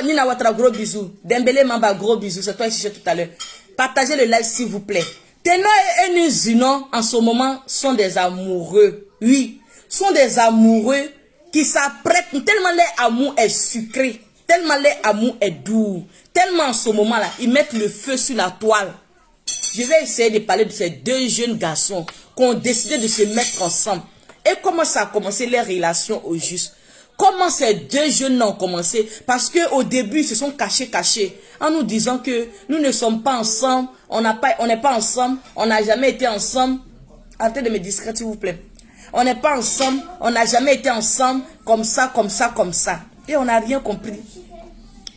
Nina Ouattara, gros bisous. Dembélé Mamba, gros bisous. C'est toi ici tout à l'heure. Partagez le live s'il vous plaît. Ténor et Nuzunon, en ce moment, sont des amoureux. Oui, sont des amoureux qui s'apprêtent. Tellement leur amour est sucré. Tellement leur amour est doux. Tellement en ce moment-là, ils mettent le feu sur la toile. Je vais essayer de parler de ces deux jeunes garçons qui ont décidé de se mettre ensemble. Et comment ça a commencé les relations au juste? Comment ces deux jeunes ont commencé? Parce qu'au début, ils se sont cachés en nous disant que nous ne sommes pas ensemble, on n'est pas ensemble, on n'a jamais été ensemble. Arrêtez de me distraire, s'il vous plaît. On n'est pas ensemble, on n'a jamais été ensemble, comme ça. Et on n'a rien compris.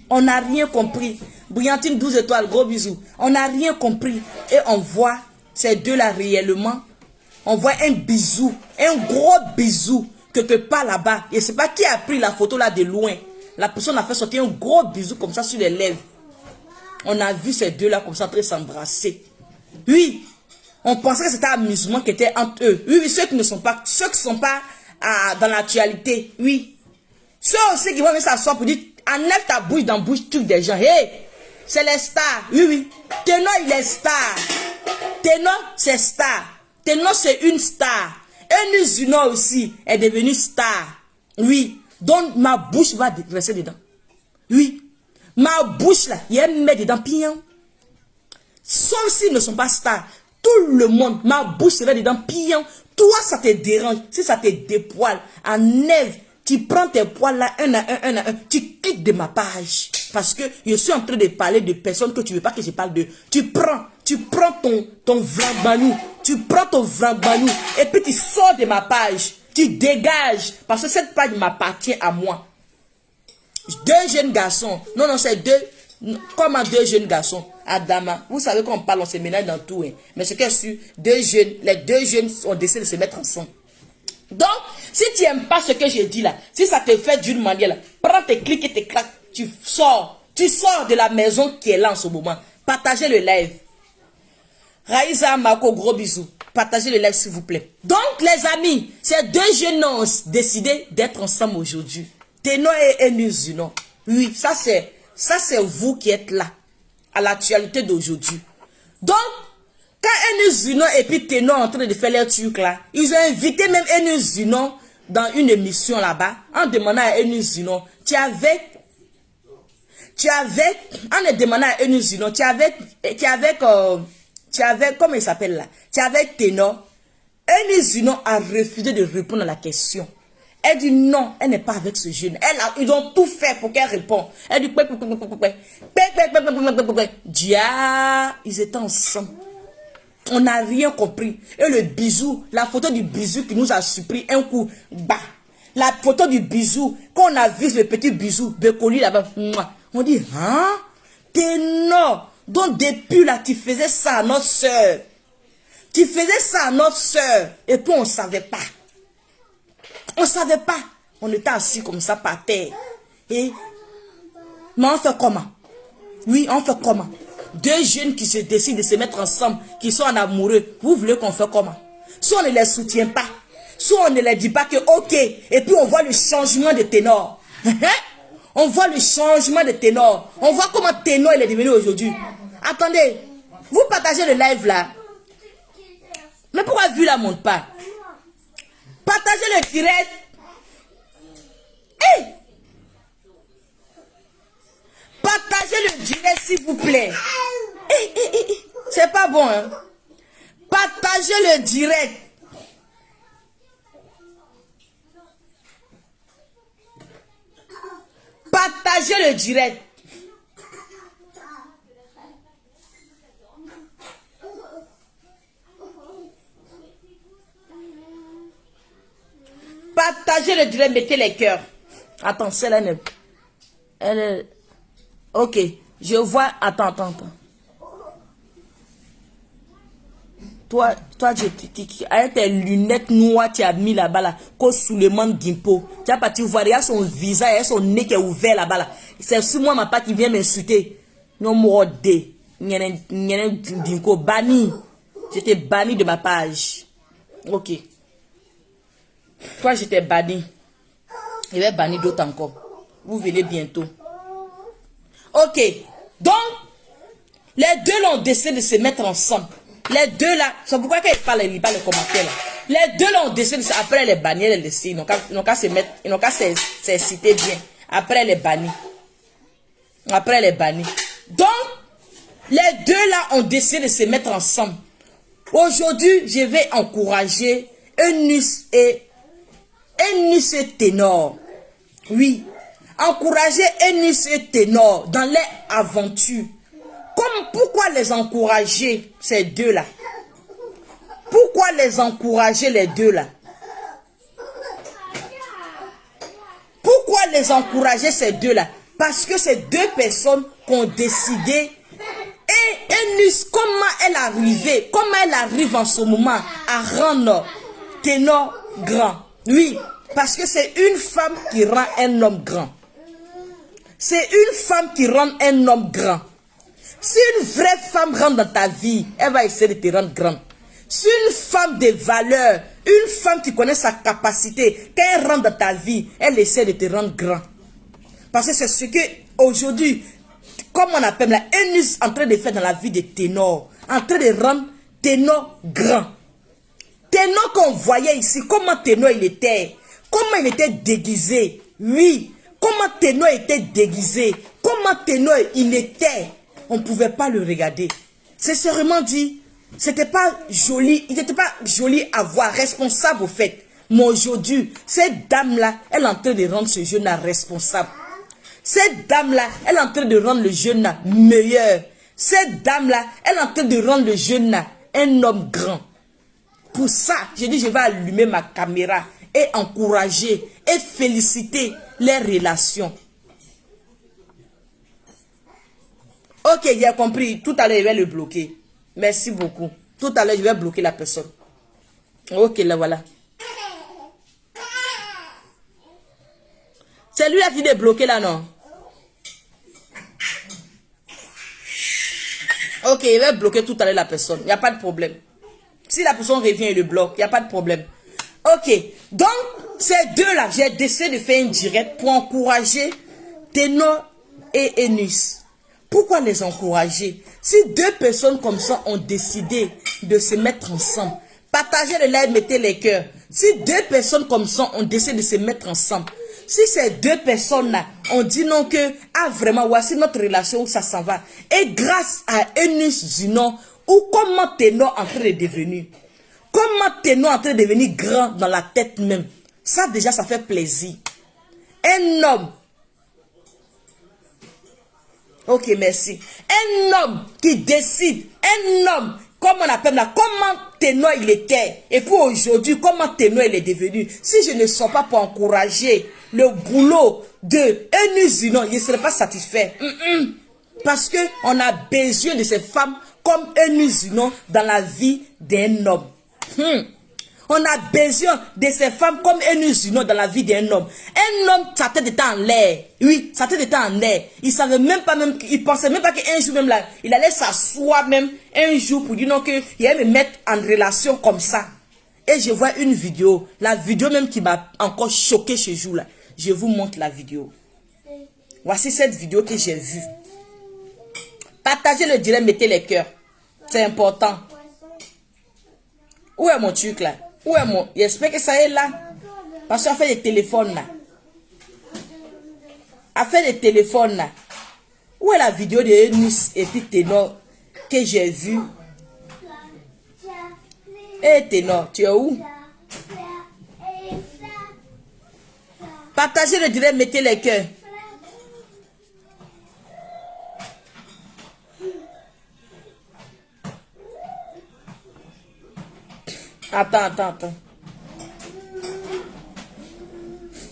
On n'a rien compris. Brillantine 12 étoiles, gros bisous. On n'a rien compris. Et on voit ces deux-là réellement. On voit un bisou, un gros bisou, quelque part là-bas. Et c'est pas qui a pris la photo là de loin. La personne a fait sortir un gros bisou comme ça sur les lèvres. On a vu ces deux-là comme ça en train de s'embrasser. Oui, on pensait que c'était un amusement qui était entre eux. Oui, ceux qui ne sont pas, dans l'actualité. Oui. Ceux aussi qui vont venir s'asseoir pour dire, enlève ta bouche dans la bouche truc des gens. Hey, c'est les stars. Oui. Ténor, il est star. Ténor, c'est star. Ténor, c'est une star. Et Nuzunon aussi est devenu star. Oui. Donc, ma bouche va rester dedans. Oui. Ma bouche, là, il y a un mec dedans, pion. Sauf s'ils ne sont pas stars. Tout le monde, ma bouche serait dedans, pion. Toi, ça te dérange. Si ça te dépoile, enlève. Tu prends tes poils là, un à un. Tu quittes de ma page. Parce que je suis en train de parler de personnes que tu ne veux pas que je parle de. Tu prends ton vrambanou. Tu prends ton vrambanou. Et puis tu sors de ma page. Tu dégages. Parce que cette page m'appartient à moi. Deux jeunes garçons. Non, c'est deux. Comment deux jeunes garçons? Adama. Vous savez qu'on parle, on se ménage dans tout. Hein. Mais ce que je suis, les deux jeunes ont décidé de se mettre ensemble. Donc, si tu n'aimes pas ce que je dis là, si ça te fait d'une manière là, prends tes clics et tes claques, tu sors de la maison qui est là en ce moment. Partagez le live. Raïsa Marco, gros bisous. Partagez le live s'il vous plaît. Donc les amis, ces deux jeunes ont décidé d'être ensemble aujourd'hui. Ténor et Nuzunon. Oui, ça c'est vous qui êtes là, à l'actualité d'aujourd'hui. Donc, quand Nuzunon et puis Ténor en train de faire leur truc là, ils ont invité même Nuzunon dans une émission là-bas, en demandant à Nuzunon, en demandant à Nuzunon, comment il s'appelle là, tu avais Ténor. Nuzunon a refusé de répondre à la question. Elle dit non, elle n'est pas avec ce jeune. Ils ont tout fait pour qu'elle réponde. Elle dit dia, ils étaient ensemble. On n'a rien compris. Et le bisou, la photo du bisou qui nous a surpris un coup bas. La photo du bisou, quand on a vu le petit bisou, Bekoli là-bas, on dit, hein? Ténor. Donc depuis là, tu faisais ça à notre soeur. Tu faisais ça à notre soeur. Et puis on ne savait pas. On ne savait pas. On était assis comme ça par terre. Et, mais on fait comment? Oui, on fait comment? Deux jeunes qui se décident de se mettre ensemble, qui sont en amoureux, vous voulez qu'on fait comment? Soit on ne les soutient pas, soit on ne les dit pas que ok, et puis on voit le changement de Ténor. On voit le changement de Ténor. On voit comment Ténor il est devenu aujourd'hui. Attendez, vous partagez le live là. Mais pourquoi vue la monte pas? Partagez le direct. Hey! Partagez le direct s'il vous plaît. C'est pas bon, hein? Partagez le direct. Partagez le direct. Partagez le direct, mettez les cœurs. Attends, celle-là, elle est... Ok, je vois... Attends. Toi, avec tes lunettes noires, tu as mis là-bas, là, comme Suleiman Gimpo. Tu as parti voir, il y a son visage, il y a son nez qui est ouvert là-bas, là. C'est sur moi, ma part, qui vient m'insulter. Non, mordé. Dinko, banni. J'étais banni de ma page. Ok. Toi, j'étais banni. Je vais bannir d'autres encore. Vous verrez bientôt. Ok. Donc, les deux là ont décidé de se mettre ensemble. Les deux là, c'est pourquoi quand ils lisent pas les commentaires là. Les deux là ont décidé de après les bannir, les laisser. Ils n'ont qu'à se mettre, ils n'ont qu'à s'exciter bien. Après les bannis. Après les bannis. Donc, les deux là ont décidé de se mettre ensemble. Aujourd'hui, je vais encourager Eunice et Ténor. Oui. Encourager Eunice et Ténor dans les aventures. Pourquoi les encourager, ces deux-là? Pourquoi les encourager, les deux-là? Pourquoi les encourager, ces deux-là? Parce que ces deux personnes qui ont décidé. Et Eunice, comment elle arrive en ce moment à rendre Ténor grand? Oui, parce que c'est une femme qui rend un homme grand. C'est une femme qui rend un homme grand. Si une vraie femme rentre dans ta vie, elle va essayer de te rendre grand. Si une femme de valeur, une femme qui connaît sa capacité, quand elle rentre dans ta vie, elle essaie de te rendre grand. Parce que c'est ce que aujourd'hui, comme on appelle la Eunice en train de faire dans la vie de Ténor, en train de rendre Ténor grand. Ténor qu'on voyait ici, comment Ténor il était déguisé. Oui, comment Ténor était déguisé, comment Ténor il était. On ne pouvait pas le regarder. C'est seulement dit, c'était pas joli, il n'était pas joli à voir, responsable au fait. Mais aujourd'hui, cette dame-là, elle est en train de rendre ce jeune-là responsable. Cette dame-là, elle est en train de rendre le jeune-là meilleur. Cette dame-là, elle est en train de rendre le jeune-là un homme grand. Pour ça, j'ai dit, je vais allumer ma caméra et encourager et féliciter les relations. Ok, j'ai compris. Tout à l'heure, je vais le bloquer. Merci beaucoup. Tout à l'heure, je vais bloquer la personne. Ok, là, voilà. C'est lui qui est bloqué là, non? Ok, je vais bloquer tout à l'heure la personne. Il n'y a pas de problème. Si la personne revient et le bloque, il n'y a pas de problème. Ok, donc, ces deux-là, j'ai décidé de faire une direct pour encourager Ténor et Eunice. Pourquoi les encourager? Si deux personnes comme ça ont décidé de se mettre ensemble, partagez le live, mettez les cœurs. Si deux personnes comme ça ont décidé de se mettre ensemble, si ces deux personnes-là ont dit non que, ah vraiment, voici notre relation où ça s'en va. Et grâce à Eunice Zinon, ou comment Ténor en train de devenir. Comment Ténor en train de devenir grand dans la tête même. Ça déjà, ça fait plaisir. Un homme. Ok, merci. Un homme qui décide. Un homme, comme on appelle là, comment Ténor il était. Et puis aujourd'hui, comment Ténor il est devenu. Si je ne sors pas pour encourager le boulot de Eunice Zinon, je ne serai pas satisfait. Parce qu'on a besoin de ces femmes comme Eunice Zinon dans la vie d'un homme. On a besoin de ces femmes comme Eunice Zinon dans la vie d'un homme. Un homme, sa tête était en l'air. Oui, sa tête était en l'air. Il savait même pas, il pensait même pas qu'un jour même là, il allait s'asseoir même un jour pour dire non qu'il allait me mettre en relation comme ça. Et je vois une vidéo, la vidéo même qui m'a encore choqué ce jour-là. Je vous montre la vidéo. Voici cette vidéo que j'ai vue. Partagez le direct, mettez les cœurs. C'est important. Où est mon truc là? Où est mon... J'espère que ça est là. Parce qu'on fait des téléphones là. A fait des téléphones là. Où est la vidéo de Eunice et puis Ténor que j'ai vu? Eh Ténor, tu es où? Partagez le direct, mettez les cœurs. Attends.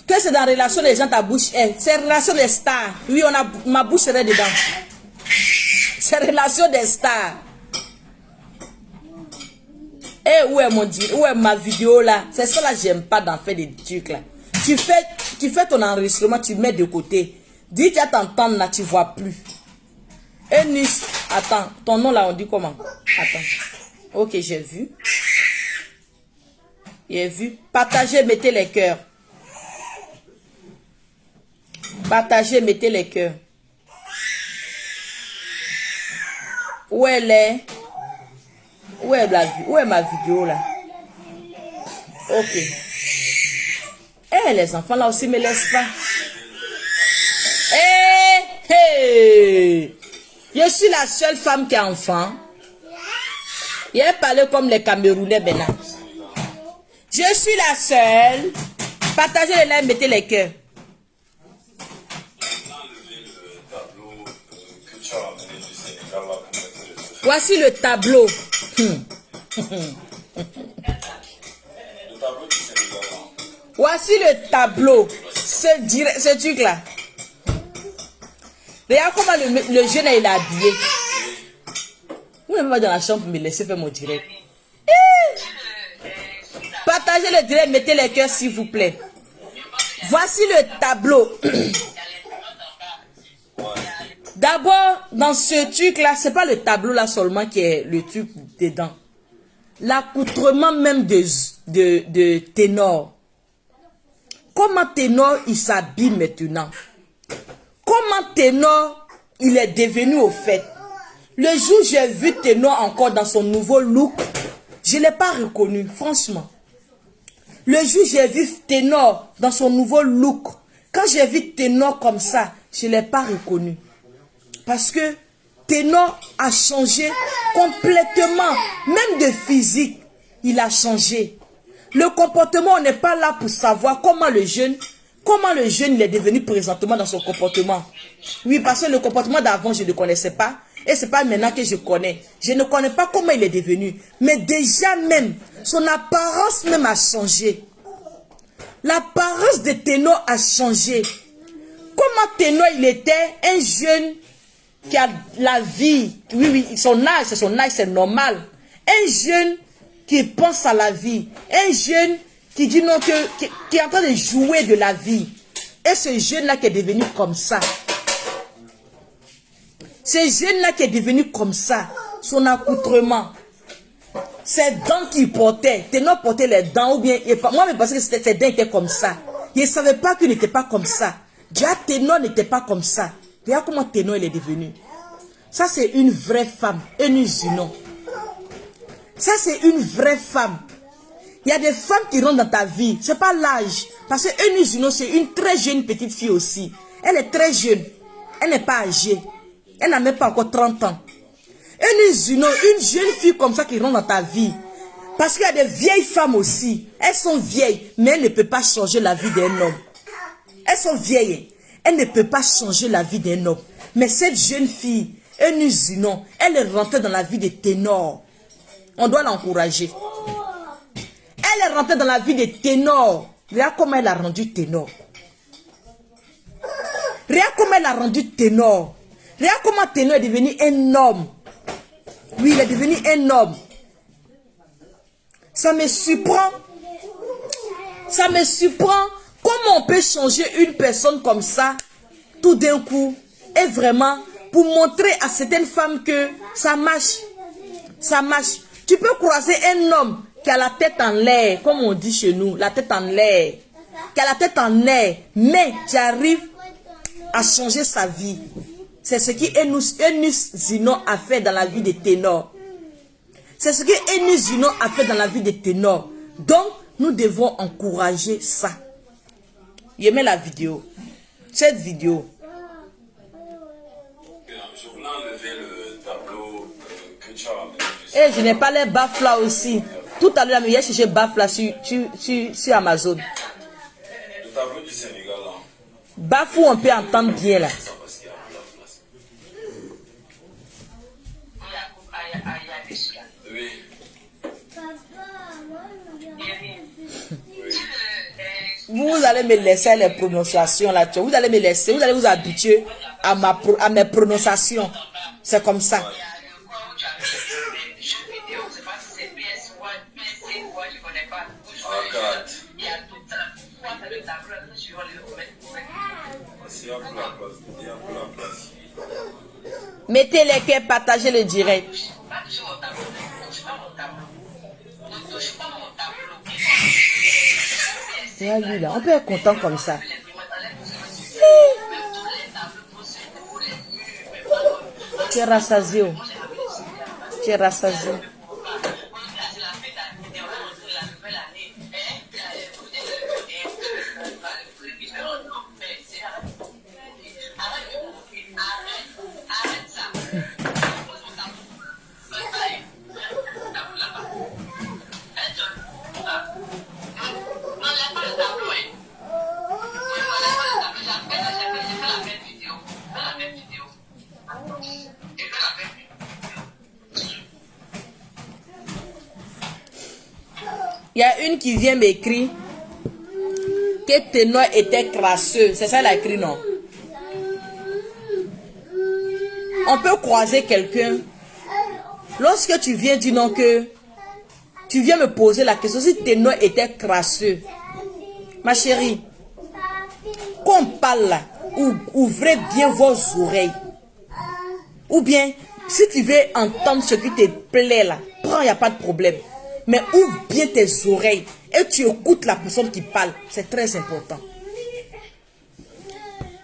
Que c'est dans la relation des gens, ta bouche est. C'est relation des stars. Oui, on a, ma bouche serait dedans. C'est relation des stars. Eh, où est mon Dieu? Où est ma vidéo là? C'est ça là, j'aime pas d'en faire des trucs là. Tu fais ton enregistrement, tu mets de côté. Dis tu as t'entendre là, tu vois plus. Eunice, attends, ton nom là, on dit comment? Attends. Ok, j'ai vu. J'ai vu. Partagez, mettez les cœurs. Partagez, mettez les cœurs. Où elle est? Où est ma vidéo là? Ok. Eh, les enfants là aussi me laissent pas. Eh, hey. Je suis la seule femme qui a enfant. Il a parlé comme les Camerounais maintenant. Je suis la seule. Partagez les likes, mettez les cœurs. Voici le tableau. Voici le tableau. Ce truc là. Regarde comment le jeune il est habillé. Vous n'avez pas dans la chambre pour me laisser faire mon direct. Partagez le direct, mettez les cœurs s'il vous plaît. Voici le tableau. D'abord, dans ce truc-là, ce n'est pas le tableau là seulement qui est le truc dedans. L'accoutrement même de Ténor. Comment Ténor il s'habille maintenant? Comment Ténor il est devenu au fait? Le jour où j'ai vu Ténor encore dans son nouveau look, je ne l'ai pas reconnu, franchement. Le jour où j'ai vu Ténor dans son nouveau look, quand j'ai vu Ténor comme ça, je ne l'ai pas reconnu. Parce que Ténor a changé complètement, même de physique, il a changé. Le comportement, on n'est pas là pour savoir comment le jeune il est devenu présentement dans son comportement. Oui, parce que le comportement d'avant, je ne le connaissais pas. Et ce n'est pas maintenant que je connais. Je ne connais pas comment il est devenu. Mais déjà même, son apparence même a changé. L'apparence de Ténor a changé. Comment Ténor il était un jeune qui a la vie. Oui, son âge, c'est normal. Un jeune qui pense à la vie. Un jeune qui dit non, qui est en train de jouer de la vie. Et ce jeune-là qui est devenu comme ça. Ce jeune-là qui est devenu comme ça. Son accoutrement. Ses dents qu'il portait. Ténor portait les dents ou bien... Moi, je pensais que ses dents étaient comme ça. Je ne savais pas qu'il n'était pas comme ça. Déjà, Ténor n'était pas comme ça. Regarde comment Ténor il est devenu. Ça, c'est une vraie femme. Eunice Zinon. Ça, c'est une vraie femme. Il y a des femmes qui rentrent dans ta vie. Ce n'est pas l'âge. Parce que Eunice Zinon, c'est une très jeune petite fille aussi. Elle est très jeune. Elle n'est pas âgée. Elle n'a même pas encore 30 ans. Eunice Zinon, une jeune fille comme ça qui rentre dans ta vie. Parce qu'il y a des vieilles femmes aussi. Elles sont vieilles, mais elles ne peuvent pas changer la vie d'un homme. Elles sont vieilles. Elles ne peuvent pas changer la vie d'un homme. Mais cette jeune fille, Eunice Zinon, elle est rentrée dans la vie de Ténor. On doit l'encourager. Elle est rentrée dans la vie de Ténor. Regarde comment elle a rendu Ténor. Regarde comment elle a rendu Ténor. Regarde comment Ténor est devenu un homme. Oui, il est devenu un homme. Ça me surprend. Ça me surprend. Comment on peut changer une personne comme ça, tout d'un coup, et vraiment, pour montrer à certaines femmes que ça marche. Ça marche. Tu peux croiser un homme qui a la tête en l'air, comme on dit chez nous, la tête en l'air. Qui a la tête en l'air, mais qui arrive à changer sa vie. C'est ce que Eunice Zinon a fait dans la vie de Ténor. C'est ce que Eunice Zinon a fait dans la vie de Ténor. Donc, nous devons encourager ça. Aimez la vidéo. Cette vidéo. Et je n'ai pas les baffes là aussi. Tout à l'heure, il y a cherché baffes là sur Amazon. Le tableau du Sénégal là. Baffes où on peut entendre bien là. Oui. Vous allez me laisser les prononciations là. Vous allez me laisser. Vous allez vous habituer à mes prononciations. C'est comme ça. Mettez les cœurs, partagez le direct. Regarde là, on peut être content comme ça. Tu es rassasié. J'ai rassasié. Il y a une qui vient m'écrire que Ténor était crasseux. C'est ça, elle a écrit, non? On peut croiser quelqu'un. Lorsque tu viens dire non, que tu viens me poser la question si Ténor était crasseux. Ma chérie, quand on parle là, ouvrez bien vos oreilles. Ou bien, si tu veux entendre ce qui te plaît là, prends, il n'y a pas de problème. Mais ouvre bien tes oreilles et tu écoutes la personne qui parle. C'est très important.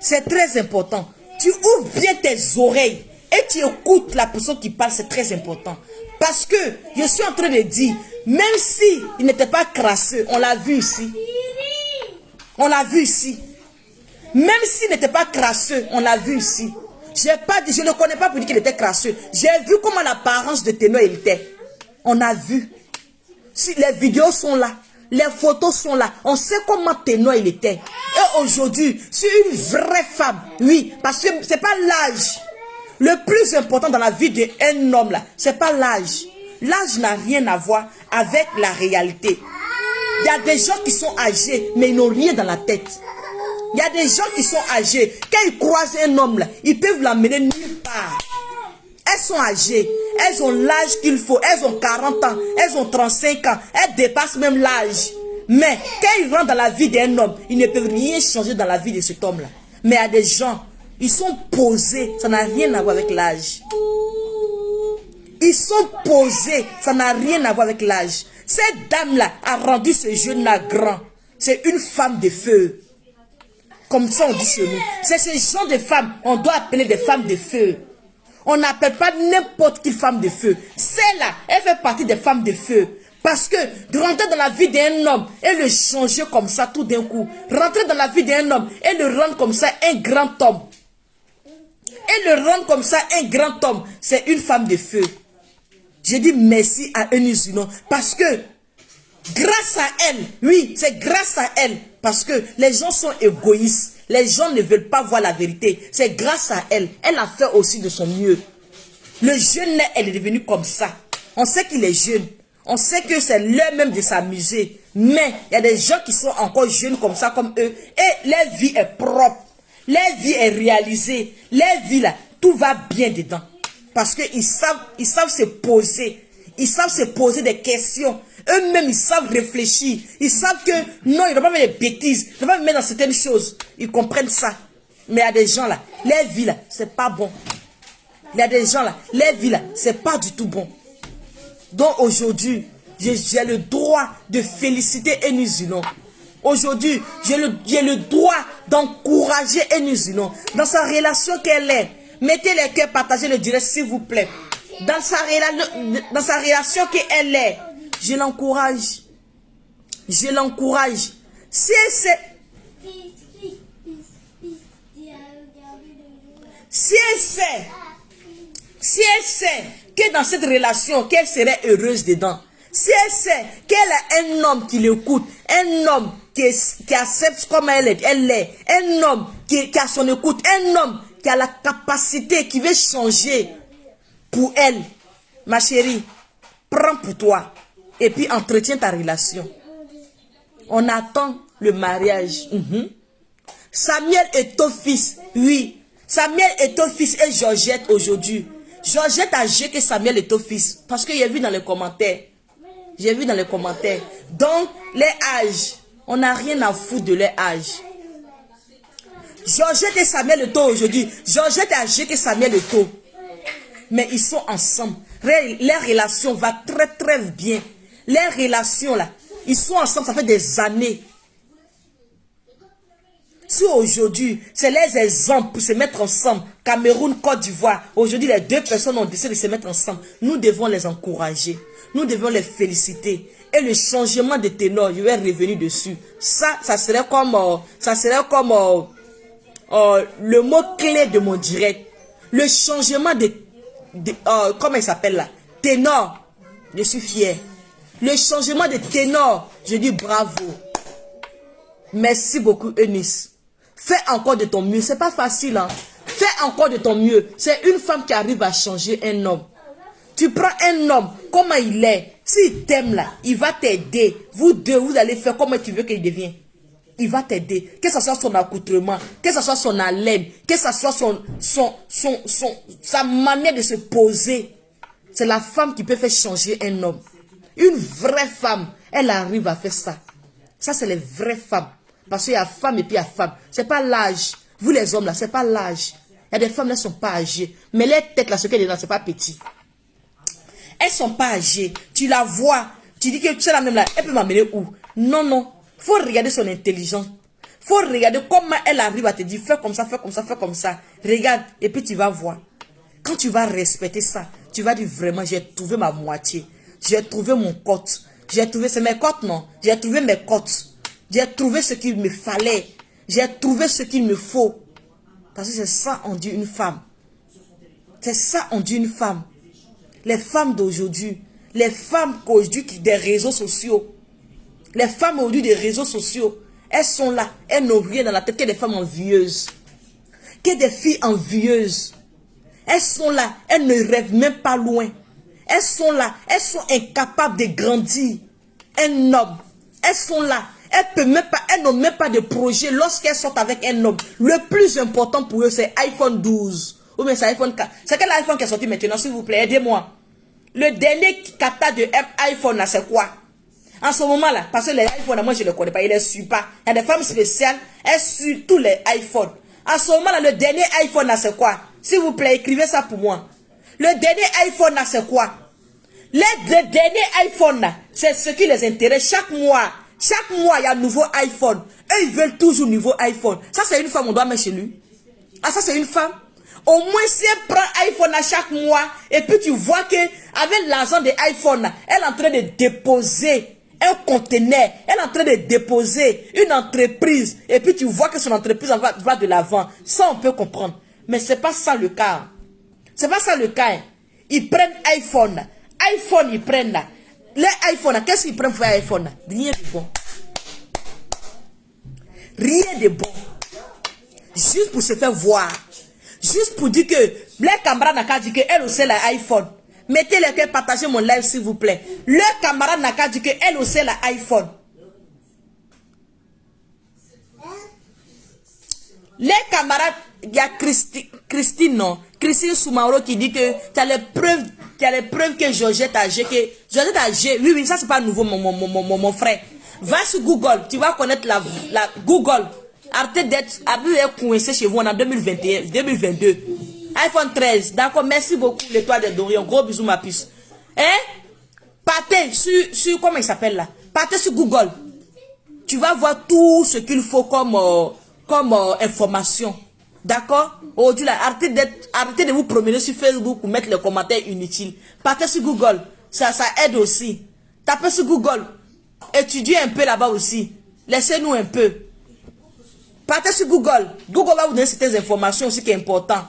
C'est très important. Tu ouvres bien tes oreilles et tu écoutes la personne qui parle. C'est très important. Parce que je suis en train de dire, même si il n'était pas crasseux, on l'a vu ici. On l'a vu ici. Même s'il n'était pas crasseux, on l'a vu ici. Je ne le connais pas pour dire qu'il était crasseux. J'ai vu comment l'apparence de Ténor il était. On a vu. Si les vidéos sont là, les photos sont là, on sait comment Ténor il était. Et aujourd'hui, c'est une vraie femme. Oui, parce que c'est pas l'âge. Le plus important dans la vie d'un homme là, c'est pas l'âge. L'âge n'a rien à voir avec la réalité. Il y a des gens qui sont âgés, mais ils n'ont rien dans la tête. Il y a des gens qui sont âgés. Quand ils croisent un homme là, ils peuvent l'amener nulle part. Elles sont âgées. Elles ont l'âge qu'il faut. Elles ont 40 ans. Elles ont 35 ans. Elles dépassent même l'âge. Mais quand ils rentrent dans la vie d'un homme, ils ne peuvent rien changer dans la vie de cet homme-là. Mais il y a des gens, ils sont posés. Ça n'a rien à voir avec l'âge. Ils sont posés. Ça n'a rien à voir avec l'âge. Cette dame-là a rendu ce jeune-là grand. C'est une femme de feu. Comme ça on dit chez nous. C'est ce genre de femmes, on doit appeler des femmes de feu. On n'appelle pas n'importe quelle femme de feu. Celle-là, elle fait partie des femmes de feu. Parce que de rentrer dans la vie d'un homme et le changer comme ça tout d'un coup. Rentrer dans la vie d'un homme et le rendre comme ça un grand homme. Et le rendre comme ça un grand homme. C'est une femme de feu. J'ai dit merci à Eunice Zinon. Parce que grâce à elle, oui, c'est grâce à elle. Parce que les gens sont égoïstes. Les gens ne veulent pas voir la vérité. C'est grâce à elle. Elle a fait aussi de son mieux. Le jeune, elle est devenue comme ça. On sait qu'il est jeune. On sait que c'est l'heure même de s'amuser. Mais il y a des gens qui sont encore jeunes comme ça, comme eux. Et leur vie est propre. Leur vie est réalisée. Leur vie, là, tout va bien dedans. Parce qu'ils savent se poser. Ils savent se poser des questions. Eux-mêmes, ils savent réfléchir. Ils savent que non, ils ne doivent pas faire des bêtises. Ils ne doivent pas mettre dans certaines choses. Ils comprennent ça. Mais il y a des gens là, leur vie là, c'est pas bon. Il y a des gens là, leur vie là, c'est pas du tout bon. Donc aujourd'hui, j'ai le droit de féliciter Eunice Zinon. Aujourd'hui, j'ai le droit d'encourager Eunice Zinon dans sa relation qu'elle est. Mettez les cœurs, partagez le direct s'il vous plaît. Dans sa relation qu'elle est. Je l'encourage. Je l'encourage. Si elle sait que dans cette relation, qu'elle serait heureuse dedans. Si elle sait qu'elle a un homme qui l'écoute, un homme qui accepte comme elle est, un homme qui a son écoute, un homme qui a la capacité, qui veut changer pour elle, ma chérie, prends pour toi. Et puis entretiens ta relation. On attend le mariage. Samuel est ton fils. Oui. Samuel est ton fils et Georgette aujourd'hui. Georgette a dit que Samuel est ton fils. Parce que j'ai vu dans les commentaires. J'ai vu dans les commentaires. Donc, les âges. On n'a rien à foutre de leur âge. Georgette et Samuel est ton aujourd'hui. Georgette a dit que Samuel est ton. Mais ils sont ensemble. Leur relation va très très bien. Les relations là, ils sont ensemble, ça fait des années. Si aujourd'hui, c'est les exemples pour se mettre ensemble, Cameroun, Côte d'Ivoire. Aujourd'hui, les deux personnes ont décidé de se mettre ensemble. Nous devons les encourager. Nous devons les féliciter. Et le changement de ténor, je vais revenir dessus. Ça serait comme le mot clé de mon direct. Le changement de comment il s'appelle là? Ténor. Je suis fier. Le changement de ténor, je dis bravo. Merci beaucoup, Eunice. Fais encore de ton mieux. C'est pas facile, hein. Fais encore de ton mieux. C'est une femme qui arrive à changer un homme. Tu prends un homme, comment il est. S'il t'aime là, il va t'aider. Vous deux, vous allez faire comment tu veux qu'il devienne. Il va t'aider. Que ce soit son accoutrement, que ce soit son haleine, que ce soit sa manière de se poser. C'est la femme qui peut faire changer un homme. Une vraie femme, elle arrive à faire ça. Ça, c'est les vraies femmes. Parce qu'il y a femme et puis il y a femme. C'est pas l'âge. Vous les hommes là, c'est pas l'âge. Il y a des femmes, elles sont pas âgées. Mais les têtes là, ce qu'elles ont, c'est pas petit. Elles sont pas âgées. Tu la vois. Tu dis que tu sais la même là. Elle peut m'amener où? Non, non. Faut regarder son intelligence. Faut regarder comment elle arrive à te dire fais comme ça, fais comme ça, fais comme ça. Regarde. Et puis tu vas voir. Quand tu vas respecter ça, tu vas dire vraiment, j'ai trouvé ma moitié. J'ai trouvé mon cote. J'ai trouvé, c'est mes cotes, non? J'ai trouvé mes cotes. J'ai trouvé ce qu'il me fallait. J'ai trouvé ce qu'il me faut. Parce que c'est ça, on dit une femme. C'est ça, on dit une femme. Les femmes d'aujourd'hui. Les femmes aujourd'hui des réseaux sociaux. Les femmes aujourd'hui des réseaux sociaux. Elles sont là. Elles n'ont rien dans la tête que des femmes envieuses. Que des filles envieuses. Elles sont là. Elles ne rêvent même pas loin. Elles sont là. Elles sont incapables de grandir. Un homme. Elles sont là. Elles n'ont même pas de projet lorsqu'elles sortent avec un homme. Le plus important pour eux, c'est iPhone 12. Ou bien c'est iPhone 4. C'est quel iPhone qui est sorti maintenant, s'il vous plaît? Aidez-moi. Le dernier captage de iPhone, là, c'est quoi? En ce moment là, parce que les iPhones, moi je ne les connais pas, ils ne les suivent pas. Il y a des femmes spéciales, elles suivent tous les iPhones. En ce moment là, le dernier iPhone là, c'est quoi? S'il vous plaît, écrivez ça pour moi. Le dernier iPhone là, c'est quoi? Le dernier iPhone là, c'est ce qui les intéresse. Chaque mois, il y a un nouveau iPhone. Eux, ils veulent toujours nouveau iPhone. Ça, c'est une femme, on doit mettre chez lui. Ah, ça, c'est une femme. Au moins, si elle prend iPhone à chaque mois, et puis tu vois que avec l'argent de iPhone, elle est en train de déposer un conteneur, elle est en train de déposer une entreprise, et puis tu vois que son entreprise va de l'avant. Ça, on peut comprendre. Mais c'est pas ça le cas. C'est pas ça le cas. Ils prennent iPhone. iPhone, ils prennent là. Les iPhone, qu'est-ce qu'ils prennent pour iPhone? Rien de bon. Rien de bon. Juste pour se faire voir. Juste pour dire que les camarades n'a qu'à dire qu'elle aussi a iPhone. Mettez-les que partagez mon live s'il vous plaît. Le camarade n'a qu'à dire qu'elle aussi a iPhone. Les camarades, il y a Christine, non? Christine Soumaro qui dit que tu as les preuves que Georgette a G. Oui, ça c'est pas nouveau, mon frère. Va sur Google, tu vas connaître la Google. Arrêtez d'être coincé chez vous en 2021, 2022. iPhone 13, d'accord, merci beaucoup, l'étoile de Dorion. Gros bisous, ma puce. Hein? Partez sur comment il s'appelle là? Partez sur Google. Tu vas voir tout ce qu'il faut comme information. D'accord? Aujourd'hui, là, arrêtez de vous promener sur Facebook pour mettre les commentaires inutiles. Partez sur Google. Ça aide aussi. Tapez sur Google. Étudiez un peu là-bas aussi. Laissez-nous un peu. Partez sur Google. Google va vous donner certaines informations aussi qui est important.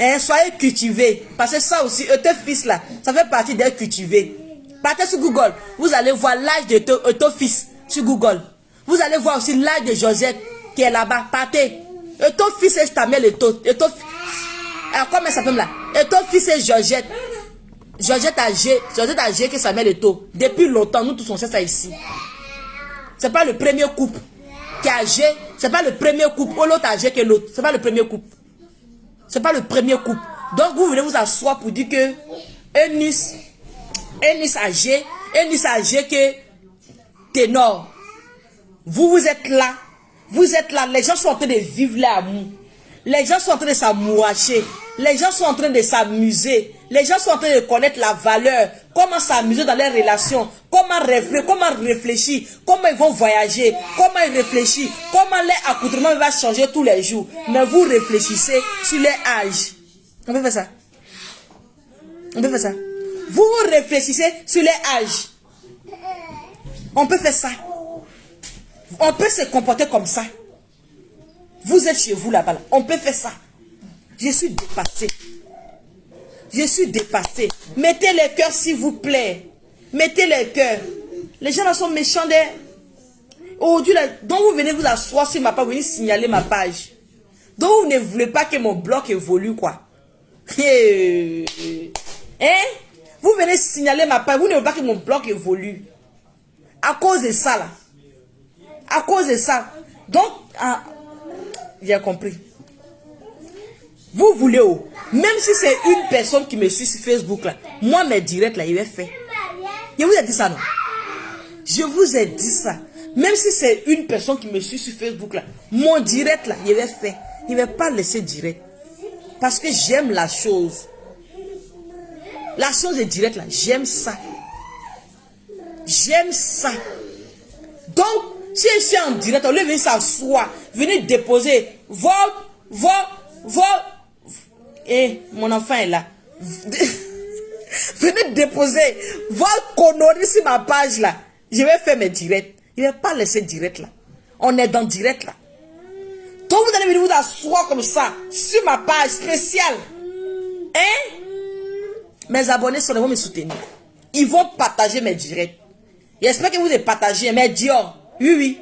Hein, soyez cultivés. Parce que ça aussi, tes fils là, ça fait partie d'être cultivé. Partez sur Google. Vous allez voir l'âge de ton fils sur Google. Vous allez voir aussi l'âge de Josette qui est là-bas. Partez. Et ton fils est Stamel et ton... Alors, comment ça s'appelle là? Et ton fils est Georgette. Georgette Agé qui Stamel et ton. Depuis longtemps, nous tous on sait ça ici. C'est pas le premier couple qui a âgé. C'est pas le premier couple. Ou l'autre âgé que l'autre. C'est pas le premier couple. C'est pas le premier couple. Donc vous venez vous asseoir pour dire que Eunice âgé que ténor. Vous êtes là. Vous êtes là. Les gens sont en train de vivre l'amour. Les gens sont en train de s'amouracher. Les gens sont en train de s'amuser. Les gens sont en train de connaître la valeur. comment s'amuser dans les relations, comment réfléchir, comment ils vont voyager, comment ils réfléchissent, comment les accoutrements vont changer tous les jours. Mais vous réfléchissez sur les âges. On peut faire ça. On peut faire ça. Vous réfléchissez sur les âges. On peut faire ça. On peut se comporter comme ça. Vous êtes chez vous là-bas. On peut faire ça. Je suis dépassé. Je suis dépassé. Mettez les cœurs s'il vous plaît. Mettez les cœurs. Les gens là sont méchants. Aujourd'hui, donc vous venez vous asseoir sur ma page, vous venez signaler ma page. Donc vous ne voulez pas que mon blog évolue quoi. Hein? Vous venez signaler ma page, vous ne voulez pas que mon blog évolue. À cause de ça là. À cause de ça. Donc, j'ai compris. Vous voulez, même si c'est une personne qui me suit sur Facebook là, moi mes directs là, il va faire. Je vous ai dit ça non? Je vous ai dit ça. Même si c'est une personne qui me suit sur Facebook là, mon direct là, il va faire. Il ne va pas laisser direct. Parce que j'aime la chose. La chose est directe là, j'aime ça. J'aime ça. Donc, si je suis en direct, au lieu de venir s'asseoir, venez déposer et mon enfant est là. Venez déposer votre connerie sur ma page là. Je vais faire mes directs. Il ne va pas laisser direct là. On est dans direct là. Donc vous allez venir vous asseoir comme ça sur ma page spéciale. Hein? Mes abonnés vont me soutenir. Ils vont partager mes directs. J'espère que vous les partagez. Mais Dior. Oui, oui.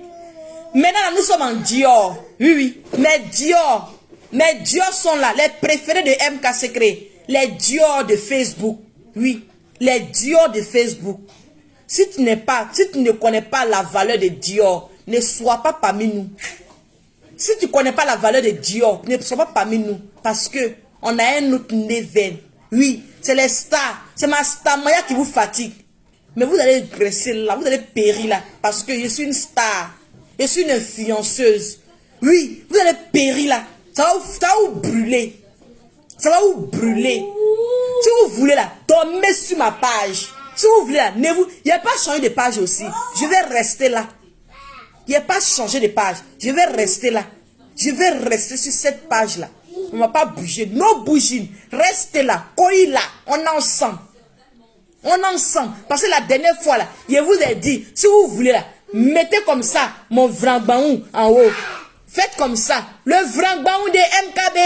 Maintenant, nous sommes en Dior. Oui, oui. Mais Dior. Mes Dior sont là. Les préférés de MK Secret. Les Dior de Facebook. Oui. Les Dior de Facebook. Si tu ne connais pas la valeur de Dior, ne sois pas parmi nous. Si tu ne connais pas la valeur de Dior, ne sois pas parmi nous. Parce que on a un autre level. Oui. C'est les stars. C'est ma star Maya qui vous fatigue. Mais vous allez rester là. Vous allez périr là. Parce que je suis une star. Je suis une influenceuse. Oui. Vous allez périr là. Ça va vous brûler. Ça va vous brûler. Si vous voulez là, dormez sur ma page. Si vous voulez là, il n'y a pas changé de page aussi. Je vais rester là. Il n'y a pas changé de page. Je vais rester là. Je vais rester sur cette page là. On ne va pas bouger. Non bougine. Restez là. Coï là. On est ensemble. On est ensemble. Parce que la dernière fois là, je vous ai dit, si vous voulez là, mettez comme ça mon vrangbaou en haut. Faites comme ça. Le vrangbaou de MKB.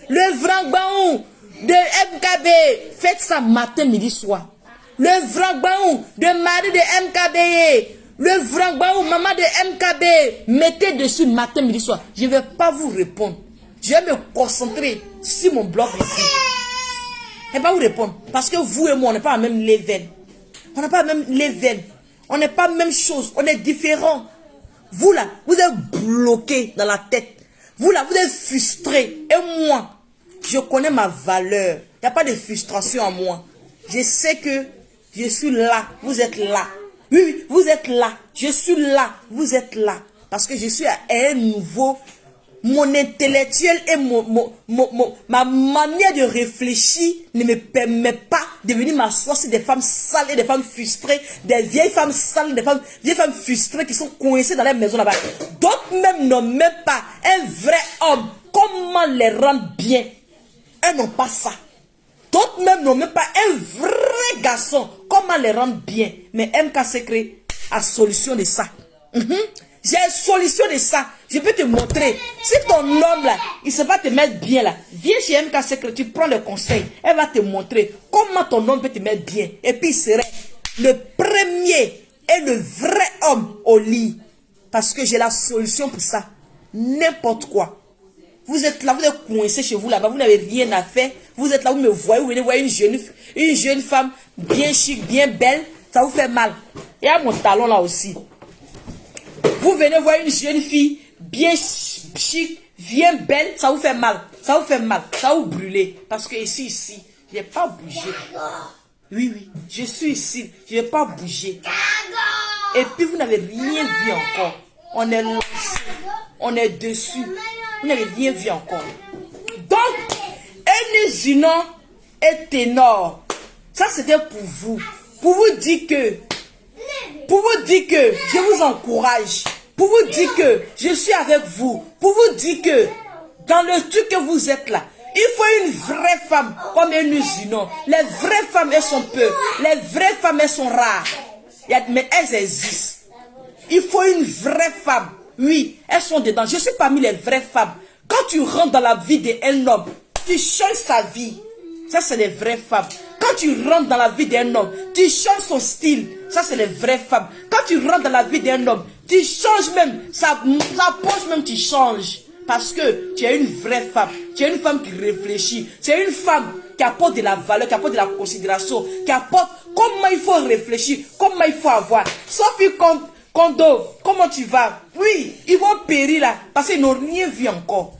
Le vrangbaou de MKB. Faites ça matin, midi, soir. Le vrangbaou de mari de MKB. Le vrangbaou maman de MKB. Mettez dessus matin, midi, soir. Je ne vais pas vous répondre. Je vais me concentrer sur mon blog ici. Je ne vais pas vous répondre. Parce que vous et moi, on n'est pas à même level. On n'est pas à même level. On n'est pas la même chose. On est différents. Vous là, vous êtes bloqué dans la tête. Vous là, vous êtes frustré. Et moi, je connais ma valeur. Il n'y a pas de frustration en moi. Je sais que je suis là. Vous êtes là. Oui, oui, vous êtes là. Je suis là. Vous êtes là. Parce que je suis à un nouveau. Mon intellectuel et ma manière de réfléchir ne me permet pas de venir m'asseoir sur des femmes sales et des femmes frustrées, des vieilles femmes sales, des vieilles femmes frustrées qui sont coincées dans les maisons là-bas. D'autres même n'ont même pas un vrai homme. Comment les rendre bien? Elles n'ont pas ça. D'autres même n'ont même pas un vrai garçon. Comment les rendre bien? Mais MK Secret a solution de ça. J'ai une solution de ça. Je peux te montrer. Si ton homme là, il ne sait pas te mettre bien là, viens chez MK Secret, tu prends le conseil. Elle va te montrer comment ton homme peut te mettre bien. Et puis il serait le premier et le vrai homme au lit. Parce que j'ai la solution pour ça. N'importe quoi. Vous êtes là, vous êtes coincé chez vous là-bas, vous n'avez rien à faire. Vous êtes là, vous me voyez, vous venez voir une jeune femme bien chic, bien belle. Ça vous fait mal. Il y a mon talon là aussi. Vous venez voir une jeune fille bien chic, bien belle, ça vous fait mal. Ça vous fait mal. Ça va vous brûler. Parce que ici, je n'ai pas bougé. Oui, oui, je suis ici. Je n'ai pas bougé. Et puis vous n'avez rien vu encore. On est lancé. On est dessus. Vous n'avez rien vu encore. Donc, un Zinon est ténor. Ça, c'était pour vous. Pour vous dire que je vous encourage. Pour vous dire que je suis avec vous. Pour vous dire que dans le truc que vous êtes là, il faut une vraie femme comme une usine. Les vraies femmes, elles sont peu. Les vraies femmes, elles sont rares. Mais elles existent. Il faut une vraie femme. Oui, elles sont dedans. Je suis parmi les vraies femmes. Quand tu rentres dans la vie d'un homme, tu changes sa vie. Ça, c'est les vraies femmes. Quand tu rentres dans la vie d'un homme, tu changes son style. Ça, c'est les vraies femmes. Quand tu rentres dans la vie d'un homme, tu changes même. Sa pose même, tu changes. Parce que tu es une vraie femme. Tu es une femme qui réfléchit. Tu es une femme qui apporte de la valeur, qui apporte de la considération, qui apporte comment il faut réfléchir, comment il faut avoir. Sophie Kondo, comment tu vas? Oui, ils vont périr là, parce qu'ils n'ont rien vu encore.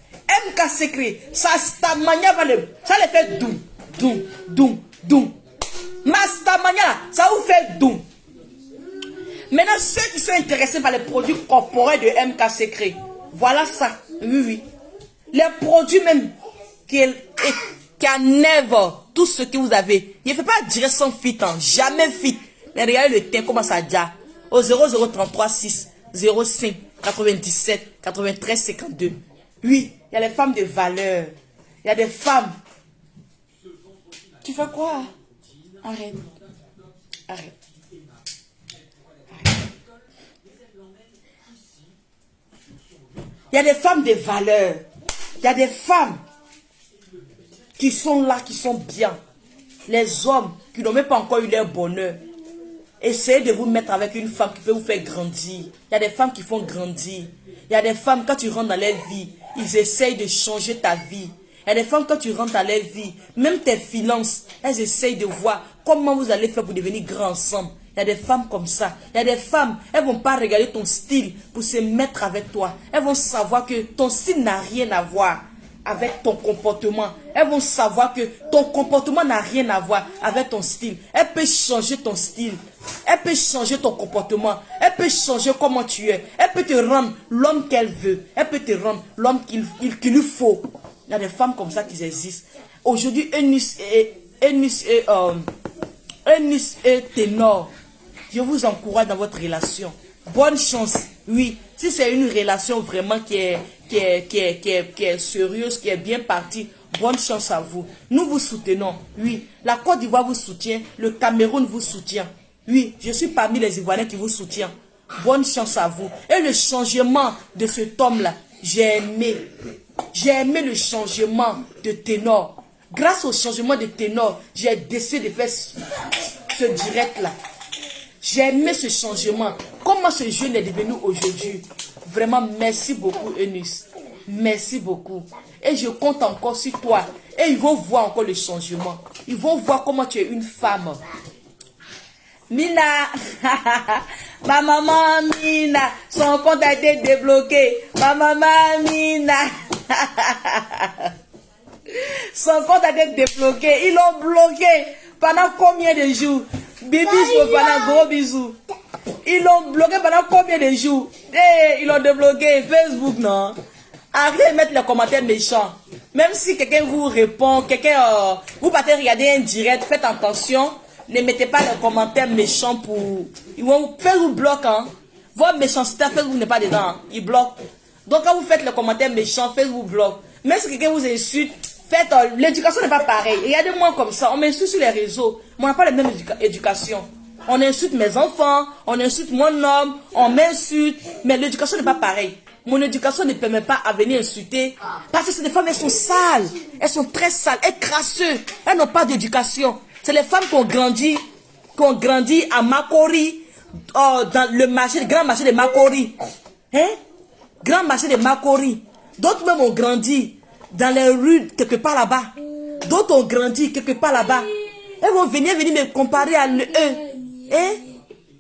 MK Secret, Stamania ça les fait doum. Mastamania, ça vous fait doum. Maintenant, ceux qui sont intéressés par les produits corporels de MK Secret, voilà ça. Oui. Les produits même qui enlèvent tout ce que vous avez. Il ne fait pas dire sans fit, hein, jamais fit. Mais regardez le teint, comment ça déjà. Au 0033 6 05 97 93 52. Oui, il y a les femmes de valeur. Il y a des femmes. Tu fais quoi? Arrête. Il y a des femmes de valeur. Il y a des femmes qui sont là, qui sont bien. Les hommes qui n'ont même pas encore eu leur bonheur. Essayez de vous mettre avec une femme qui peut vous faire grandir. Il y a des femmes qui font grandir. Il y a des femmes, quand tu rentres dans leur vie, ils essayent de changer ta vie. Il y a des femmes, quand tu rentres dans leur vie, même tes finances, elles essayent de voir comment vous allez faire pour devenir grands ensemble. Il y a des femmes comme ça. Il y a des femmes, elles ne vont pas regarder ton style pour se mettre avec toi. Elles vont savoir que ton style n'a rien à voir avec ton comportement. Elles vont savoir que ton comportement n'a rien à voir avec ton style. Elle peut changer ton style. Elle peut changer ton comportement. Elle peut changer comment tu es. Elle peut te rendre l'homme qu'elle veut. Elle peut te rendre l'homme qu'il lui faut. Il y a des femmes comme ça qui existent. Aujourd'hui, Eunice et Ténor, je vous encourage dans votre relation. Bonne chance. Oui, si c'est une relation vraiment qui est sérieuse, qui est bien partie, bonne chance à vous. Nous vous soutenons. Oui, la Côte d'Ivoire vous soutient. Le Cameroun vous soutient. Oui, je suis parmi les Ivoiriens qui vous soutiennent. Bonne chance à vous. Et le changement de cet homme-là, j'ai aimé. J'ai aimé le changement de Ténor. Grâce au changement de Ténor, j'ai décidé de faire ce direct-là. J'ai aimé ce changement. Comment ce jeune est devenu aujourd'hui. Vraiment, merci beaucoup, Eunice. Merci beaucoup. Et je compte encore sur toi. Et ils vont voir encore le changement. Ils vont voir comment tu es une femme. Mina, ma maman Mina, son compte a été débloqué. Ma maman Mina, son compte a été débloqué. Ils l'ont bloqué pendant combien de jours? Bibi Sofana, gros bisous. Ils l'ont bloqué pendant combien de jours? Ils l'ont débloqué. Facebook, non? Arrêtez de mettre les commentaires méchants. Même si quelqu'un vous répond, vous partez regarder un direct, faites attention. Ne mettez pas les commentaires méchants pour... Ils vont faire vous bloquer. Hein. Votre méchanceté, Facebook n'est pas dedans. Hein. Ils bloquent. Donc quand vous faites les commentaires méchants, Facebook bloque. Même si quelqu'un vous insulte, faites... l'éducation n'est pas pareille. Regardez-moi comme ça. On m'insulte sur les réseaux. Mais on n'a pas la même éducation. On insulte mes enfants, on insulte mon homme, on m'insulte. Mais l'éducation n'est pas pareille. Mon éducation ne permet pas à venir insulter. Parce que ces femmes, elles sont sales. Elles sont très sales. Elles crasseuses. Elles n'ont pas d'éducation. C'est les femmes qui ont grandi à Makori, dans le marché, le grand marché de Makori. Hein? Grand marché de Makori. D'autres même ont grandi dans les rues, quelque part là-bas. D'autres ont grandi quelque part là-bas. Elles vont venir me comparer à eux. Hein?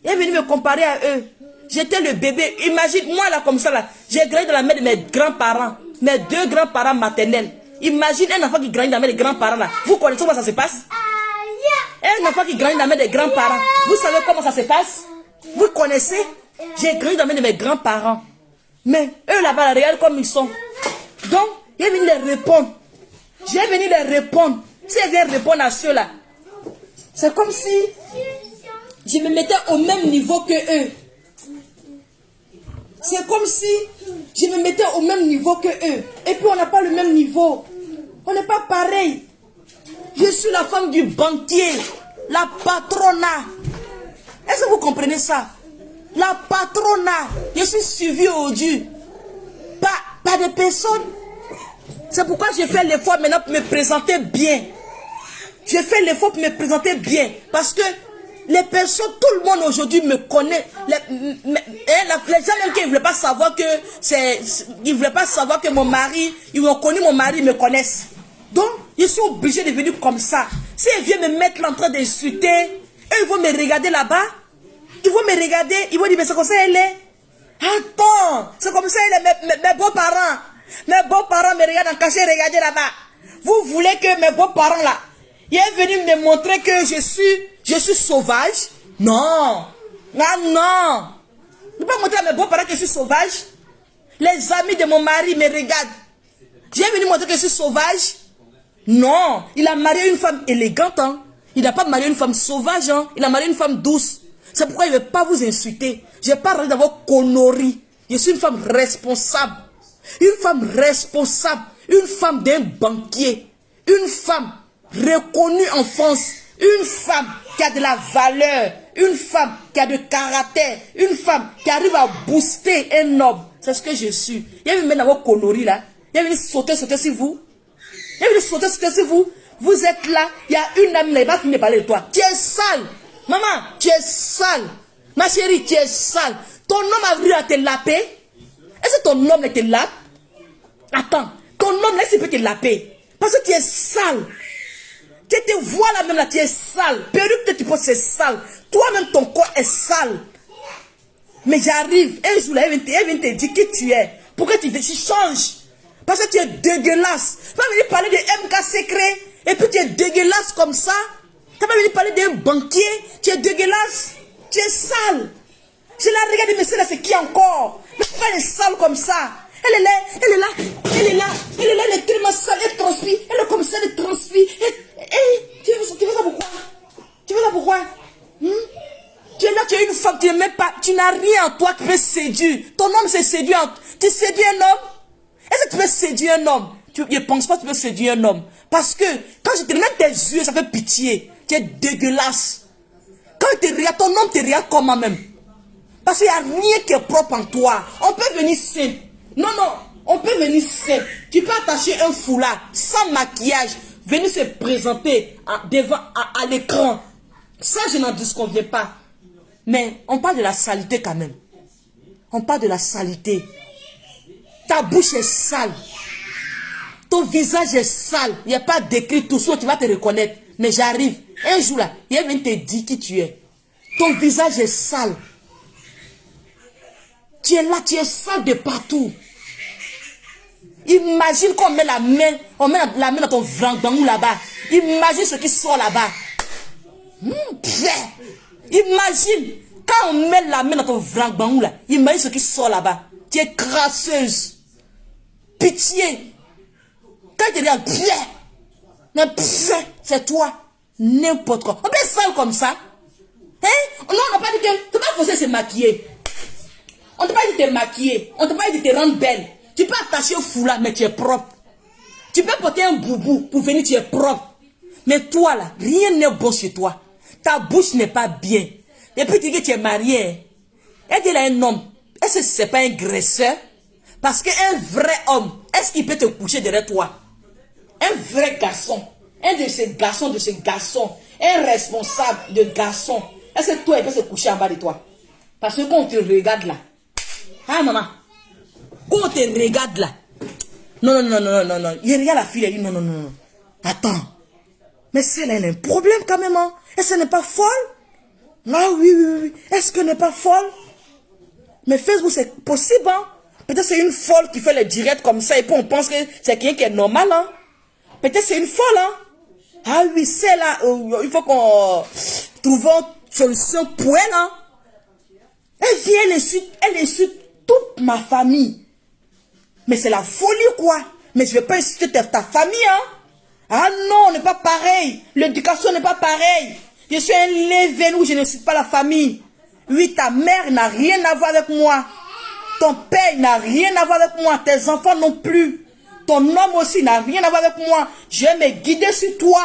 Elles vont venir me comparer à eux. J'étais le bébé. Imagine, moi là, comme ça là, j'ai grandi dans la main de mes grands-parents. Mes deux grands-parents maternels. Imagine un enfant qui grandit dans la main des grands-parents là. Vous connaissez comment ça se passe? Un enfant qui grandit dans la main des grands-parents. Vous savez comment ça se passe? Vous connaissez? J'ai grandi dans la main de mes grands-parents. Mais eux là-bas, regarde comme ils sont. Donc, il est venu les répondre. J'ai venu les répondre. Si elle vient répondre à ceux-là, C'est comme si je me mettais au même niveau que eux. C'est comme si je me mettais au même niveau que eux. Et puis on n'a pas le même niveau. On n'est pas pareil. Je suis la femme du banquier, la patrona. Est-ce que vous comprenez ça? La patrona. Je suis suivie au Dieu. Pas de personne. C'est pourquoi je fais l'effort maintenant pour me présenter bien. Je fais l'effort pour me présenter bien. Parce que les personnes, tout le monde aujourd'hui me connaît. Les gens même qui ne voulaient pas savoir que ils ne voulaient pas savoir que mon mari, ils ont connu mon mari, ils me connaissent. Donc, ils sont obligés de venir comme ça. Si ils viennent me mettre là en train d'insulter, eux, ils vont me regarder là-bas. Ils vont me regarder, ils vont dire, mais c'est comme ça elle est. Attends, c'est comme ça elle est, mes beaux-parents. Mes beaux-parents me regardent en cachet, regardez là-bas. Vous voulez que mes beaux-parents là, ils sont venus me montrer que je suis sauvage? Non. Non. Ne pas montrer à mes beaux-parents que je suis sauvage. Les amis de mon mari me regardent. J'ai venu montrer que je suis sauvage? Non. Il a marié une femme élégante. Hein. Il n'a pas marié une femme sauvage. Hein. Il a marié une femme douce. C'est pourquoi il ne veut pas vous insulter. Je n'ai pas rentrer dans vos conneries. Je suis une femme responsable. Une femme responsable. Une femme d'un banquier. Une femme reconnue en France. Une femme qui a de la valeur. Une femme qui a de caractère. Une femme qui arrive à booster un homme. C'est ce que je suis. Il vient me mettre dans vos conneries là. Il vient sauter sur vous. Il vient sauter sur vous. Vous êtes là. Il y a une âme là. Il va finir de parler de toi. Tu es sale. Maman, tu es sale. Ma chérie, tu es sale. Ton homme a voulu te laper. Est-ce que ton homme te lape? Attends. Ton homme, laisse peut te laper. Parce que tu es sale. Tu te vois là même là, tu es sale. Perruque que tu portes, c'est sale. Toi-même, ton corps est sale. Mais j'arrive. Un jour là, elle vient te dire qui tu es. Pourquoi tu changes? Parce que tu es dégueulasse. Tu vas venir parler de MK secret. Et puis tu es dégueulasse comme ça. Tu vas venir parler d'un banquier. Tu es dégueulasse. Tu es sale. Je la regarde, mais celle-là, c'est qui encore? Mais pourquoi elle est sale comme ça? Elle est là, elle est là, elle est là, elle est là, elle est tellement sale, elle transpire, elle est comme ça, elle transpire. Tu fais ça pourquoi? Tu fais ça pourquoi? Tu es là, tu es une femme, tu n'es même pas, tu n'as rien en toi qui peut séduire. Ton homme s'est séduit, tu séduis un homme? Est-ce que tu peux séduire un homme? Je ne pense pas que tu peux séduire un homme. Parce que quand je te regarde tes yeux, ça fait pitié. Tu es dégueulasse. Quand tu te regardes, ton homme te regarde comment même? Parce qu'il n'y a rien qui est propre en toi. On peut venir simple. Non, on peut venir simple. Tu peux attacher un foulard sans maquillage, venir se présenter devant à l'écran. Ça, je n'en disconviens pas. Mais on parle de la saleté quand même. On parle de la saleté. Ta bouche est sale. Ton visage est sale. Il n'y a pas d'écrit tout ça, tu vas te reconnaître. Mais j'arrive. Un jour là, il vient te dire qui tu es. Ton visage est sale. Tu es là, tu es sale de partout. Imagine qu'on met la main, dans ton vrangdangou là-bas. Imagine ce qui sort là-bas. Imagine, quand on met la main dans ton vrangdangou là, imagine ce qui sort là-bas. Tu es crasseuse. Pitié. Quand tu dis, c'est toi. N'importe quoi. On peut être sale comme ça. Hein? Non, on n'a pas dit que tu n'es pas forcé de se maquiller. On ne t'a pas dit de te maquiller. On ne t'a pas dit de te rendre belle. Tu peux attacher un foulard, mais tu es propre. Tu peux porter un boubou pour venir, tu es propre. Mais toi là, rien n'est bon chez toi. Ta bouche n'est pas bien. Et puis tu dis que tu es marié. Et tu es un homme. Est-ce que ce n'est pas un graisseur? Parce qu'un vrai homme, est-ce qu'il peut te coucher derrière toi? Un vrai garçon. Un de ces garçons. Un responsable de garçon. Est-ce que toi, il peut se coucher en bas de toi? Parce que quand on te regarde là. Hein, maman? Quand on te regarde là. Non. Il regarde la fille, elle dit non. Attends. Mais celle-là, elle a un problème quand même. Hein? Est-ce qu'elle n'est pas folle? Ah oui. Est-ce qu'elle n'est pas folle? Mais Facebook, c'est possible. Hein? Peut-être c'est une folle qui fait les directs comme ça. Et puis on pense que c'est quelqu'un qui est normal. Hein? Peut-être c'est une folle. Hein? Ah oui, c'est là. Il faut qu'on trouve une solution pour elle. Hein? Elle vient, elle insulte toute ma famille. Mais c'est la folie, quoi. Mais je ne vais pas insulter ta famille, hein. Ah non, on n'est pas pareil. L'éducation n'est pas pareille. Je suis un leven où je ne suis pas la famille. Oui, ta mère n'a rien à voir avec moi. Ton père n'a rien à voir avec moi. Tes enfants non plus. Ton homme aussi n'a rien à voir avec moi. Je vais me guider sur toi.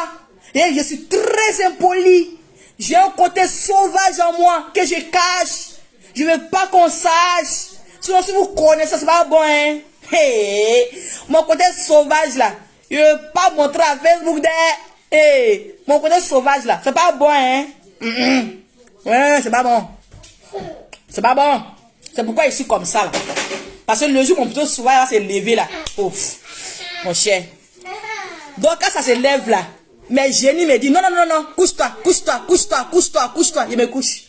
Et je suis très impoli. J'ai un côté sauvage en moi que je cache. Je ne veux pas qu'on sache. Sinon, si vous connaissez, c'est pas bon, hein. Hey, mon côté sauvage là, je ne veux pas montrer à Facebook de... Hey, mon côté sauvage là, c'est pas bon, hein. Ouais, c'est pas bon. C'est pas bon. C'est pourquoi je suis comme ça là. Parce que le jour où mon côté sauvage va se lever là. Ouf, mon cher. Donc quand ça se lève là, mes génies me disent non, non, non, non, couche-toi, couche-toi, couche-toi, couche-toi, couche-toi. Il me couche.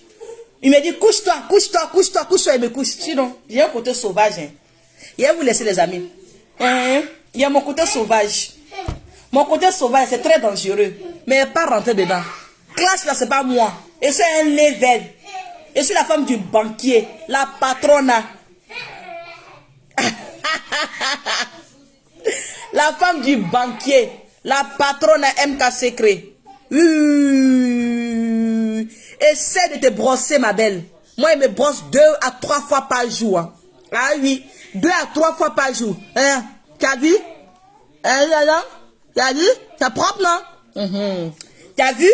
Il me dit couche-toi, couche-toi, couche-toi, couche-toi, il me couche. Sinon, j'ai un côté sauvage. Hein. Je vais vous laisser les amis. Il y a mon côté sauvage. Mon côté sauvage, c'est très dangereux. Mais pas rentrer dedans. Clash là, c'est pas moi. Et c'est un level. Je suis la femme du banquier, la patronne. La femme du banquier, la patronne MK Secret. Essaie de te brosser, ma belle. Moi, il me brosse 2 à 3 fois par jour. Hein. Ah oui, 2 à 3 fois par jour. Hein? Tu as vu? Tu as vu? C'est propre, non? Tu as vu?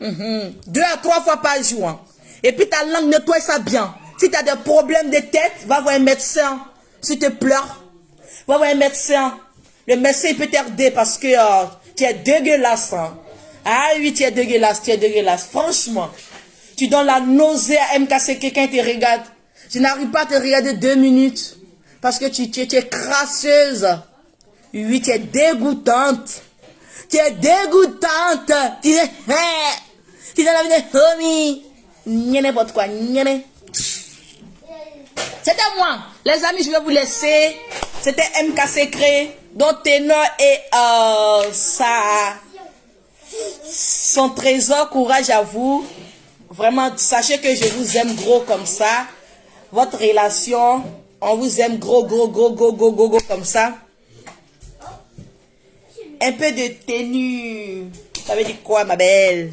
2 à 3 fois par jour. Hein. Et puis ta langue, nettoie ça bien. Si tu as des problèmes de tête, va voir un médecin. Si tu pleures, va voir un médecin. Le médecin il peut t'aider parce que tu es dégueulasse. Hein. Ah oui, tu es dégueulasse, tu es dégueulasse. Franchement, tu donnes la nausée à MKC, quelqu'un te regarde. Je n'arrive pas à te regarder 2 minutes. Parce que tu es crasseuse. Oui, tu es dégoûtante. Tu es dégoûtante. Tu es la vie de homie. N'importe quoi. C'était moi. Les amis, je vais vous laisser. C'était MK Secret. Donc Ténor et son trésor, courage à vous. Vraiment, sachez que je vous aime gros comme ça. Votre relation, on vous aime gros comme ça. Un peu de tenue. Ça veut dire quoi, ma belle?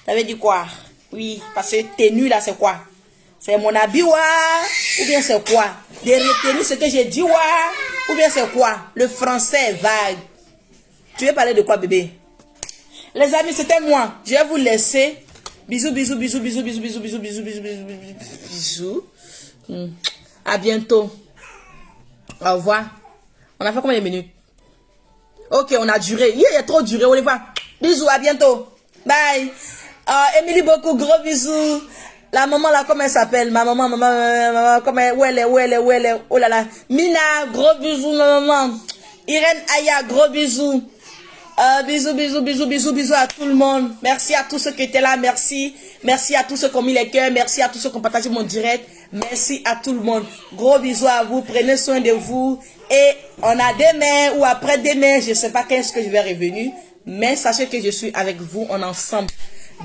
Ça veut dire quoi? Oui, parce que tenue là, c'est quoi? C'est mon habit, ou bien c'est quoi? De retenir ce que j'ai dit, ou bien c'est quoi? Le français est vague. Tu veux parler de quoi, bébé? Les amis, c'était moi. Je vais vous laisser. Bisous, bisous, bisous, bisous, bisous, bisous, bisous, bisous, bisous, bisous, bisous, bisous. À bientôt. Au revoir. On a fait combien de minutes? Ok, on a duré. Il y a trop duré, on les voit. Bisous, à bientôt. Bye. Émilie, beaucoup, gros bisous. La maman là, comment elle s'appelle? Ma maman, comment elle, où elle est, oh là là. Mina, gros bisous, ma maman. Irène Aya, gros bisous. Bisous, bisous, bisous, bisous, bisous à tout le monde. Merci à tous ceux qui étaient là, merci. Merci à tous ceux qui ont mis les cœurs, merci à tous ceux qui ont partagé mon direct. Merci à tout le monde. Gros bisous à vous, prenez soin de vous. Et on a demain ou après-demain, je ne sais pas quand est-ce que je vais revenir. Mais sachez que je suis avec vous, on est ensemble.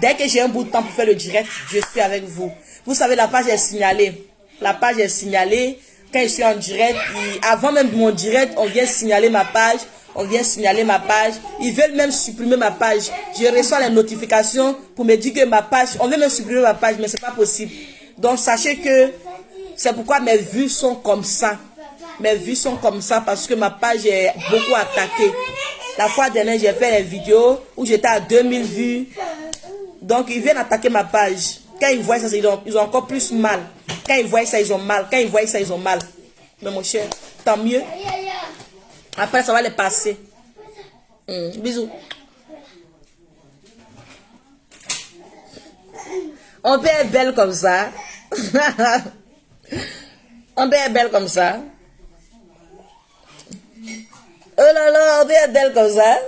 Dès que j'ai un bout de temps pour faire le direct, je suis avec vous. Vous savez, la page est signalée. La page est signalée. Quand je suis en direct, avant même mon direct, on vient signaler ma page. On vient signaler ma page. Ils veulent même supprimer ma page. Je reçois les notifications pour me dire que ma page, on veut même supprimer ma page, mais c'est pas possible. Donc sachez que c'est pourquoi mes vues sont comme ça. Mes vues sont comme ça parce que ma page est beaucoup attaquée. La fois dernière, j'ai fait une vidéo où j'étais à 2000 vues. Donc ils viennent attaquer ma page. Quand ils voient ça, ils ont encore plus mal. Quand ils voient ça, ils ont mal. Quand ils voient ça, ils ont mal. Mais mon cher, tant mieux. Après, ça va les passer. Bisous. On peut être belle comme ça. On peut être belle comme ça. Oh là là, on peut être belle comme ça.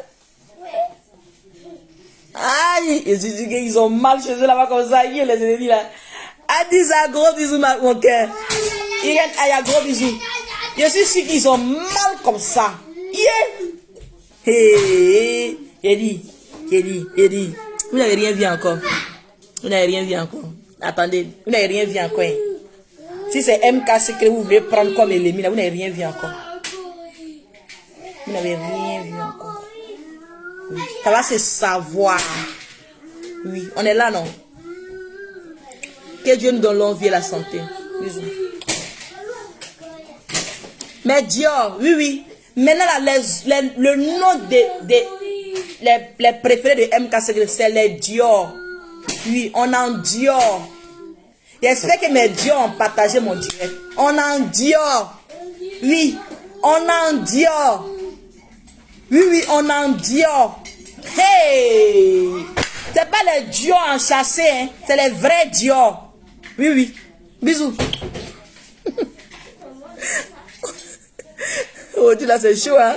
Aïe, ils ont mal chez eux là-bas comme ça. Ils les ennemis là. Adiza, gros bisous, mon cœur. Irène Aya, gros bisous. Je suis sûr qu'ils ont mal comme ça. Yeah. Hey, Eddie. Vous n'avez rien vu encore. Vous n'avez rien vu encore. Attendez, vous n'avez rien vu encore. Si c'est MK que vous voulez prendre comme ennemi, vous n'avez rien vu encore. Vous n'avez rien vu encore. Ça va se savoir. Oui, on est là, non? Que Dieu nous donne l'envie et la santé. Bisous. Mais Dior, oui, oui. Maintenant, là, le nom les préférés de MK, c'est les Dior. Oui, on en Dior. J'espère que mes Dior ont partagé mon direct. On en Dior. Oui, on en Dior. Oui, oui, on en Dior. Hey! C'est pas les Dior enchâssés, hein. C'est les vrais Dior. Oui, oui. Bisous. Oh, Dieu, là, c'est chaud, hein.